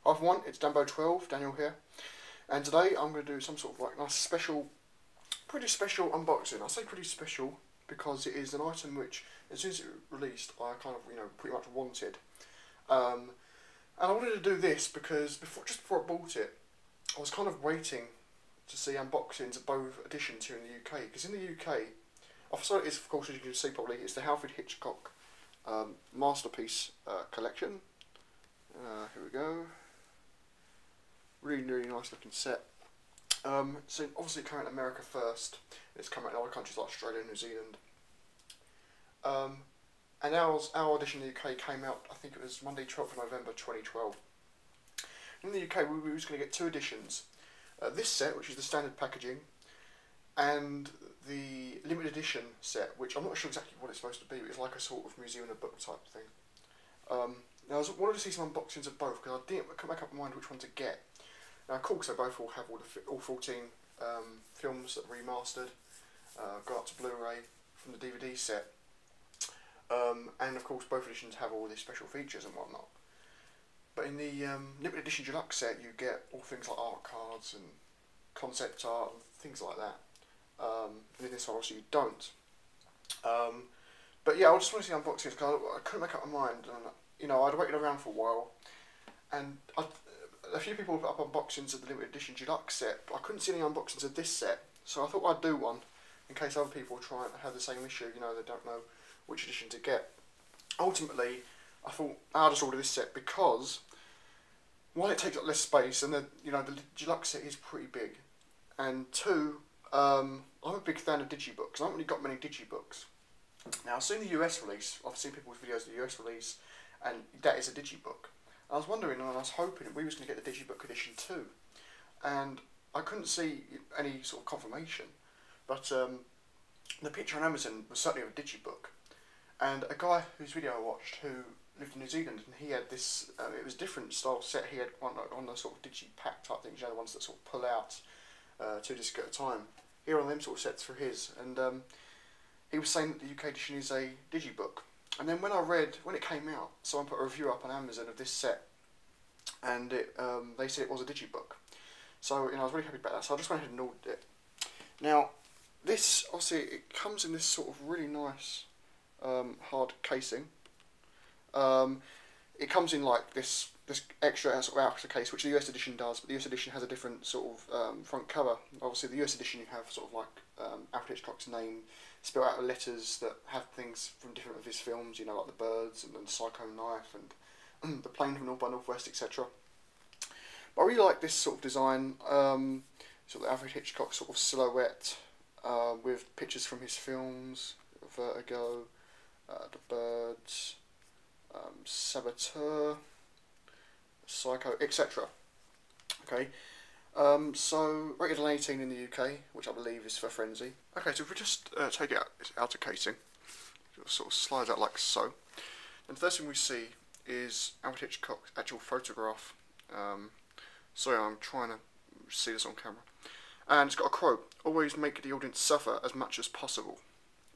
I've won, it's Dambo12, Daniel here, and today I'm going to do some sort of like nice special, pretty special unboxing. I say pretty special because it is an item which, as soon as it released, I kind of, pretty much wanted. And I wanted to do this because just before I bought it, I was kind of waiting to see unboxings of both editions here in the UK, because in the UK, I saw it is, of course, as you can see probably, it's the Alfred Hitchcock Masterpiece Collection. Here we go. Really, really nice looking set. So obviously it came out in America first. It's come out in other countries like Australia and New Zealand. And our edition in the UK came out, I think it was Monday 12th of November 2012. In the UK we were going to get two editions. This set, which is the standard packaging, and the limited edition set, which I'm not sure exactly what it's supposed to be, but it's like a sort of museum and a book type thing. Now I wanted to see some unboxings of both because I couldn't make up my mind which one to get. Now of course they both will have all 14 films that are remastered, go up to Blu-ray from the DVD set, and of course both editions have all these special features and whatnot. But in the limited edition deluxe set you get all things like art cards and concept art and things like that. And in this one obviously you don't. But yeah, I just want to see unboxings because I couldn't make up my mind, and I'd waited around for a while, and a few people put up unboxings of the limited edition deluxe set, but I couldn't see any unboxings of this set, so I thought I'd do one in case other people try and have the same issue, they don't know which edition to get. Ultimately, I thought I'll just order this set because one, it takes up less space, and the deluxe set is pretty big, and two, I'm a big fan of digibooks. I haven't really got many digibooks. Now I've seen the US release, I've seen people's videos of the US release, and that is a digibook. I was wondering, and I was hoping we was going to get the digibook edition too, and I couldn't see any sort of confirmation, but the picture on Amazon was certainly of a digibook, and a guy whose video I watched who lived in New Zealand, and he had this, it was a different style set. He had one on the sort of digipack type things, the ones that sort of pull out 2 discs at a time. Here on them sort of sets for his, and he was saying that the UK edition is a digibook. And then when it came out, someone put a review up on Amazon of this set, and they said it was a digibook. So I was really happy about that. So I just went ahead and ordered it. Now, this obviously it comes in this sort of really nice hard casing. It comes in like this extra sort of outer case, which the US edition does, but the US edition has a different sort of front cover. Obviously, the US edition you have sort of like Alfred Hitchcock's name spelled out with letters that have things from different of his films, like the birds and the Psycho Knife and the plane from North by Northwest, etc. But I really like this sort of design, sort of Alfred Hitchcock sort of silhouette with pictures from his films, Vertigo, The Birds, Saboteur, Psycho, etc. Okay, so rated an 18 in the UK, which I believe is for Frenzy. Okay, so if we just take it out, this outer casing, it sort of slides out like so. And the first thing we see is Alfred Hitchcock's actual photograph. Sorry, I'm trying to see this on camera. And it's got a quote: "Always make the audience suffer as much as possible."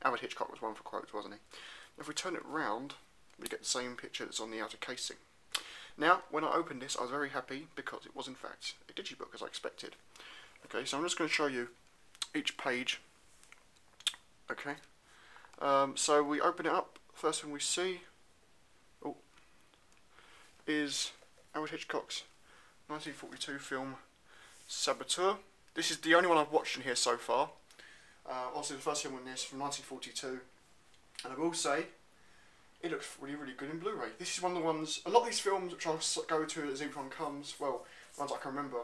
Alfred Hitchcock was one for quotes, wasn't he? If we turn it round, we get the same picture that's on the outer casing. Now, when I opened this, I was very happy because it was in fact a digibook, as I expected. Okay, so I'm just going to show you each page. Okay, so we open it up. First thing we see is Alfred Hitchcock's 1942 film Saboteur. This is the only one I've watched in here so far. Also, the first film on this from 1942, and I will say, it looks really, really good in Blu-ray. This is one of the ones, a lot of these films which I'll go to as each one comes, well, ones I can remember,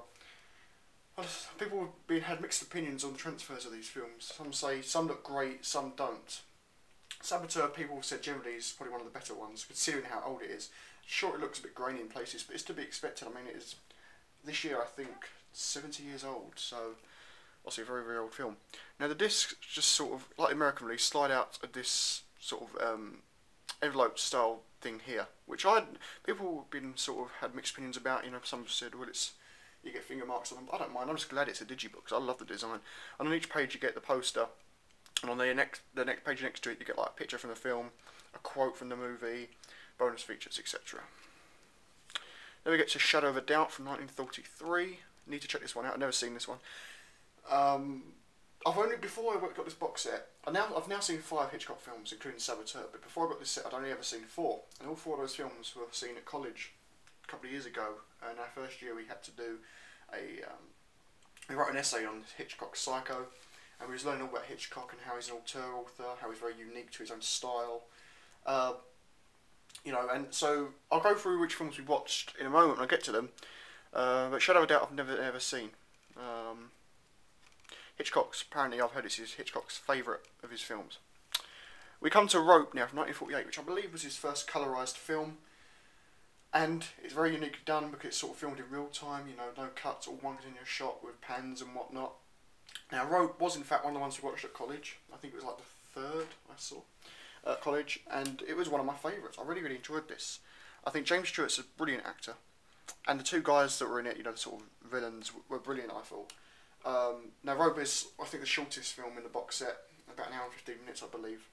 people had mixed opinions on the transfers of these films. Some say some look great, some don't. Saboteur, people said generally is probably one of the better ones, considering how old it is. Sure, it looks a bit grainy in places, but it's to be expected. I mean, it is, this year I think, 70 years old, so obviously a very, very old film. Now the discs just sort of, like the American release, slide out of this sort of envelope style thing here, which people have been sort of had mixed opinions about. Some have said, well, you get finger marks on them. I don't mind. I'm just glad it's a digibook because I love the design. And on each page you get the poster, and on the next page next to it you get like a picture from the film, a quote from the movie, bonus features, etc. Then we get to Shadow of a Doubt from 1943. Need to check this one out. I've never seen this one. Before I got this box set, I've now seen 5 Hitchcock films, including Saboteur. But before I got this set, I'd only ever seen 4, and all 4 of those films were seen at college a couple of years ago. And our first year, we had to do we wrote an essay on Hitchcock's Psycho, and we was learning all about Hitchcock and how he's an auteur author, how he's very unique to his own style. And so I'll go through which films we watched in a moment when I get to them. But Shadow of a Doubt I've never ever seen. Apparently I've heard this is Hitchcock's favourite of his films. We come to Rope now from 1948, which I believe was his first colourised film. And it's very uniquely done because it's sort of filmed in real time, no cuts, all one continuous shot with pans and whatnot. Now Rope was in fact one of the ones we watched at college. I think it was like the 3rd I saw at college, and it was one of my favourites. I really, really enjoyed this. I think James Stewart's a brilliant actor. And the 2 guys that were in it, the sort of villains, were brilliant, I thought. Now, Rope is, I think, the shortest film in the box set, about an hour and 15 minutes, I believe.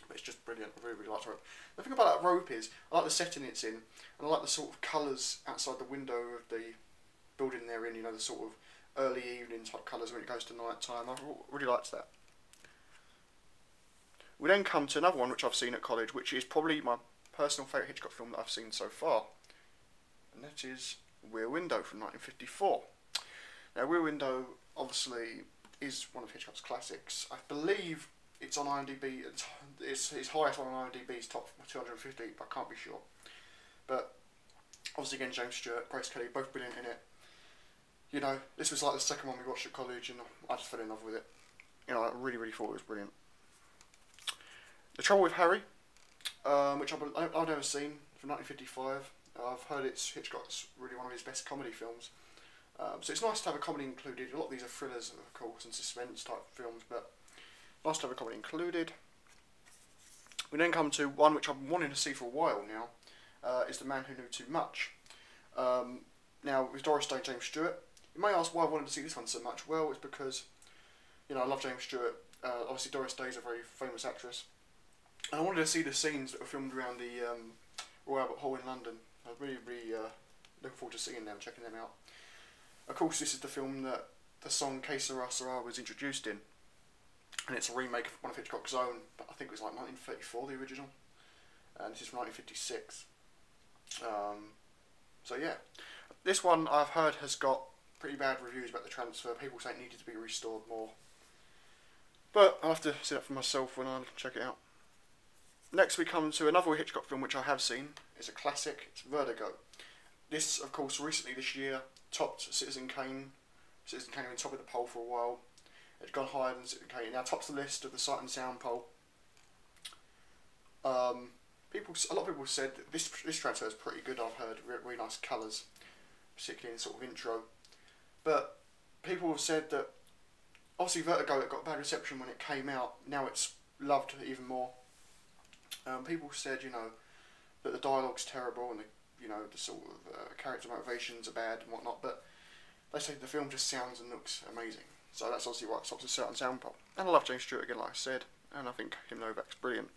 But it's just brilliant. I really, really liked Rope. The thing about that Rope is, I like the setting it's in, and I like the sort of colours outside the window of the building they're in, the sort of early evening type colours when it goes to night time. I really liked that. We then come to another one which I've seen at college, which is probably my personal favourite Hitchcock film that I've seen so far. And that is Rear Window from 1954. Now, Rear Window, obviously, is one of Hitchcock's classics. I believe it's on IMDb. Its highest one on IMDb is top 250, but I can't be sure. But obviously, again, James Stewart, Grace Kelly, both brilliant in it. This was like the second one we watched at college, and I just fell in love with it. I really, really thought it was brilliant. The Trouble with Harry, which I've never seen, from 1955. I've heard it's Hitchcock's really one of his best comedy films. So it's nice to have a comedy included. A lot of these are thrillers, of course, and suspense type films, but nice to have a comedy included. We then come to one which I've been wanting to see for a while now, is The Man Who Knew Too Much. Now, with Doris Day and James Stewart, you may ask why I wanted to see this one so much. Well, it's because, I love James Stewart. Obviously, Doris Day is a very famous actress. And I wanted to see the scenes that were filmed around the Royal Albert Hall in London. I was really, really looking forward to seeing them, checking them out. Of course, this is the film that the song Que Sera Sera was introduced in. And it's a remake of one of Hitchcock's own, but I think it was like 1934, the original. And this is from 1956. So yeah. This one, I've heard, has got pretty bad reviews about the transfer. People say it needed to be restored more. But I'll have to see that for myself when I check it out. Next we come to another Hitchcock film which I have seen. It's a classic. It's Vertigo. This, of course, recently this year topped Citizen Kane. Citizen Kane was on top of the poll for a while. It's gone higher than Citizen Kane. It now tops the list of the Sight and Sound poll. A lot of people said that this transfer is pretty good. I've heard really nice colours, particularly in sort of intro. But people have said that obviously Vertigo, it got bad reception when it came out. Now it's loved even more. People said, that the dialogue's terrible and the sort of character motivations are bad and whatnot, but they say the film just sounds and looks amazing. So that's obviously why it stops a certain sound poll. And I love James Stewart again, like I said, and I think Kim Novak's brilliant.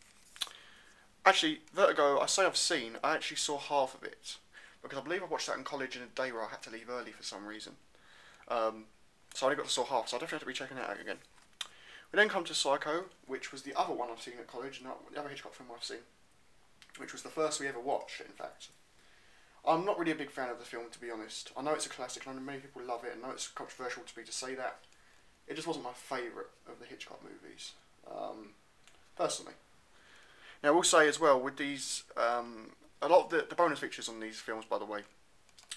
Actually, Vertigo, I say I've seen, I actually saw half of it, because I believe I watched that in college in a day where I had to leave early for some reason. So I only got to saw half, so I definitely have to be checking that out again. We then come to Psycho, which was the other one I've seen at college, and the other Hitchcock film I've seen, which was the first we ever watched, in fact. I'm not really a big fan of the film, to be honest. I know it's a classic, and I know many people love it, and I know it's controversial to me to say that. It just wasn't my favourite of the Hitchcock movies, personally. Now, I will say as well, with these, a lot of the bonus features on these films, by the way,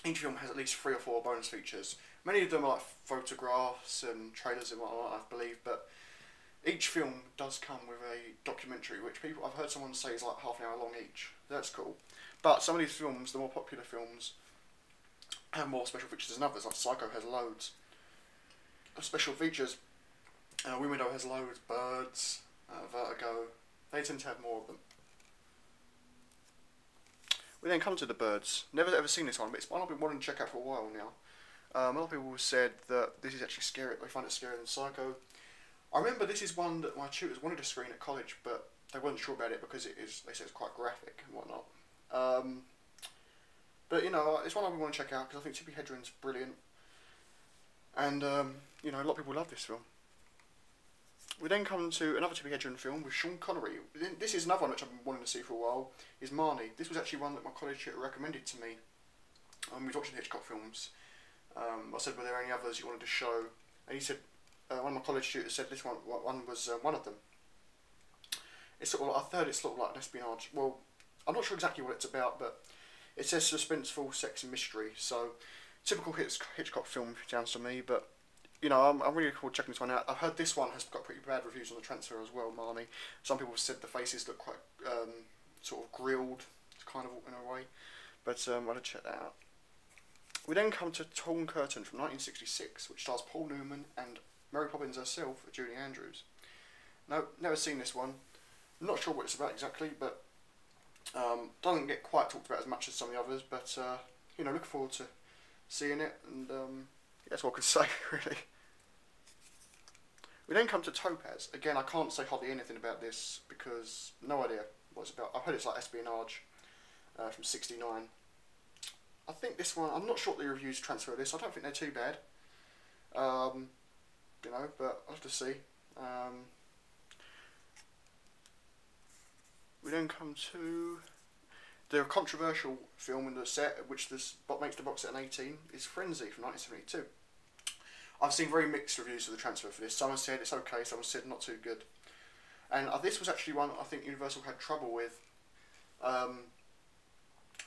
each film has at least 3 or 4 bonus features. Many of them are like photographs and trailers and whatnot, I believe, but each film does come with a documentary, which I've heard someone say is like half an hour long each. That's cool. But some of these films, the more popular films, have more special features than others. Like Psycho has loads of special features. Rear Window has loads. Birds, Vertigo, they tend to have more of them. We then come to The Birds. Never ever seen this one, but it's one I've been wanting to check out for a while now. A lot of people said that this is actually scary. They find it scarier than Psycho. I remember this is one that my tutors wanted to screen at college, but they weren't sure about it because they said it's quite graphic and whatnot. But you know, it's one I want to check out because I think Tippi Hedren's brilliant, and you know, a lot of people love this film. We then come to another Tippi Hedren film with Sean Connery. This is another one which I've been wanting to see for a while. Is Marnie. This was actually one that my college tutor recommended to me. We was watching Hitchcock films. I said, were there any others you wanted to show? And he said, one of my college tutors said this one was one of them. It's sort of, I heard it's sort of like an espionage. Well, I'm not sure exactly what it's about, but it says suspenseful sex and mystery. So, typical Hitchcock film sounds to me, but you know, I'm really looking forward to checking this one out. I've heard this one has got pretty bad reviews on the transfer as well, Marnie. Some people have said the faces look quite sort of grilled, kind of in a way. But I'll have to check that out. We then come to Torn Curtain from 1966, which stars Paul Newman and Mary Poppins herself, Julie Andrews. No, never seen this one. I'm not sure what it's about exactly, but doesn't get quite talked about as much as some of the others. But you know, looking forward to seeing it, and that's what I could say really. We then come to Topaz. Again, I can't say hardly anything about this because no idea what it's about. I've heard it's like espionage from '69. I think this one, I'm not sure what the reviews transfer this. I don't think they're too bad. You know, but I'll have to see. We then come to the controversial film in the set, which makes the box set an 18, is Frenzy from 1972. I've seen very mixed reviews of the transfer for this. Someone said it's okay, someone said not too good. And this was actually one I think Universal had trouble with.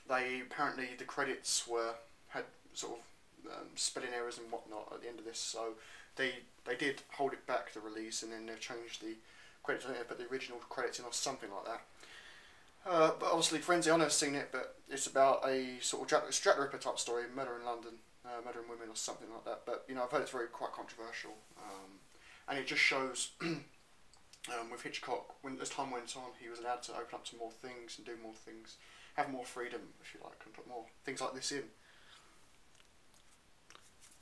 They apparently the credits had sort of spelling errors and whatnot at the end of this, so they did hold it back, the release, and then they've changed the credits. I think they put the original credits in or something like that. But obviously Frenzy, I've never seen it, but it's about a sort of Jack the Ripper type story, murder in London, murdering women or something like that. But you know, I've heard it's quite controversial, and it just shows with Hitchcock, as time went on, he was allowed to open up to more things and do more things, have more freedom, if you like, and put more things like this in.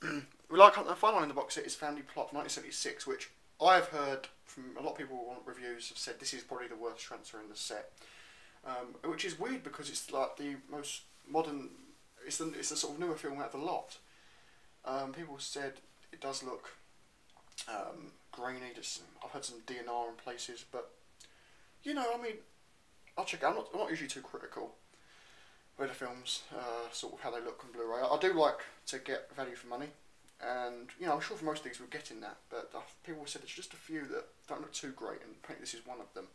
The final one in the box set is Family Plot from 1976, which I've heard from a lot of people on reviews have said this is probably the worst transfer in the set. Which is weird because it's like the most modern, it's the sort of newer film out of the lot. People said it does look grainy. I've had some DNR in places, but you know, I mean, I'll check it out. I'm not usually too critical with the films, sort of how they look on Blu-ray. I do like to get value for money, and you know, I'm sure for most of these we're getting that, but people said there's just a few that don't look too great, and apparently this is one of them.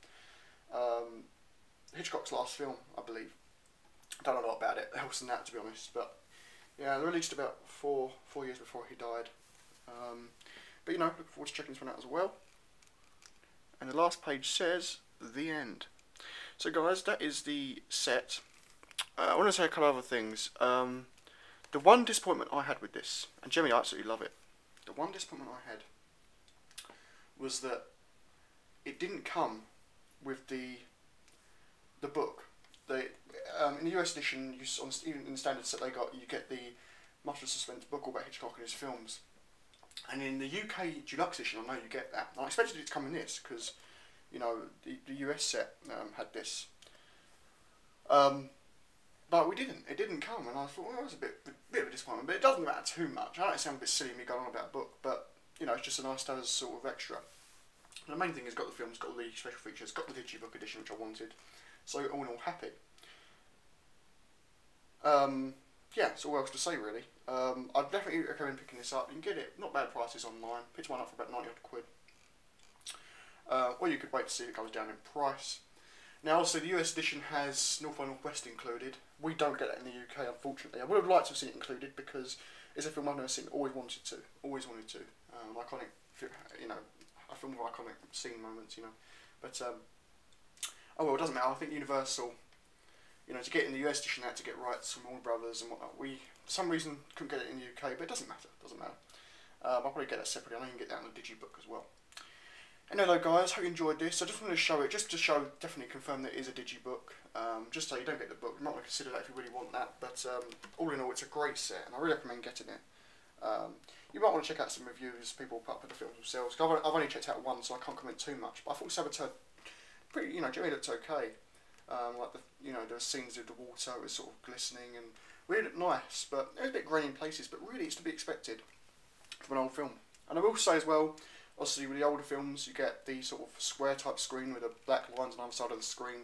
Hitchcock's last film, I believe. I don't know a lot about it else than that, to be honest, but yeah, they released about four years before he died. But you know, looking forward to checking this one out as well. And the last page says the end. So guys, that is the set. I want to say a couple of other things. The one disappointment I had with this, and Jimmy, I absolutely love it. The one disappointment I had was that it didn't come with the book. In the US edition, even in the standard set you get the Master of Suspense book all about Hitchcock and his films. And in the UK deluxe edition, I know you get that. And I expected it to come in this because, you know, the US set had this. But we didn't. It didn't come, and I thought, well, that was a bit of a disappointment. But it doesn't matter too much. I know it sounds a bit silly me going on about a book, but you know, it's just a nice to have as sort of extra. And the main thing is got the films, got all the special features, got the digibook edition which I wanted. So all in all, happy. Yeah, that's all else to say really. I'd definitely recommend picking this up. You can get it, not bad prices online. Picked one up for about 90 odd quid. Or you could wait to see if it goes down in price. Now also the US edition has North by Northwest included. We don't get that in the UK, unfortunately. I would have liked to have seen it included because it's a film I've never seen, always wanted to. Iconic, you know, a film with iconic scene moments, you know. But, oh well, it doesn't matter. I think Universal, you know, to get in the US edition, they had to get rights from Warner Brothers and whatnot. We, for some reason, couldn't get it in the UK, but it doesn't matter. I'll probably get that separately. I know you can get that on the digibook as well. Anyway, guys, hope you enjoyed this. I just wanted to show it, just to show, definitely confirm that it is a digibook. Just so you don't get the book. You might want to consider that if you really want that. But all in all, it's a great set, and I really recommend getting it. You might want to check out some reviews people put up of the films themselves. I've only checked out one, so I can't comment too much. But I thought Saboteur, pretty, you know, generally looked okay. Like the, you know, there were scenes of the water, it was sort of glistening, and Really looked nice, but it was a bit grainy in places, but really it's to be expected from an old film. And I will say as well, obviously with the older films, you get the sort of square type screen with the black lines on either side of the screen,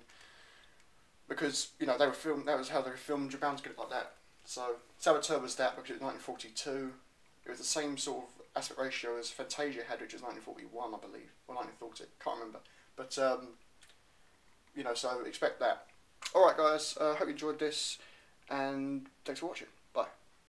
because they were filmed. That was how they were filmed. You're bound to get it like that. So Saboteur was that because it was 1942. It was the same sort of aspect ratio as Fantasia had, which was 1941, I believe, or 1940. Can't remember. But so expect that. All right, guys. Hope you enjoyed this, and thanks for watching.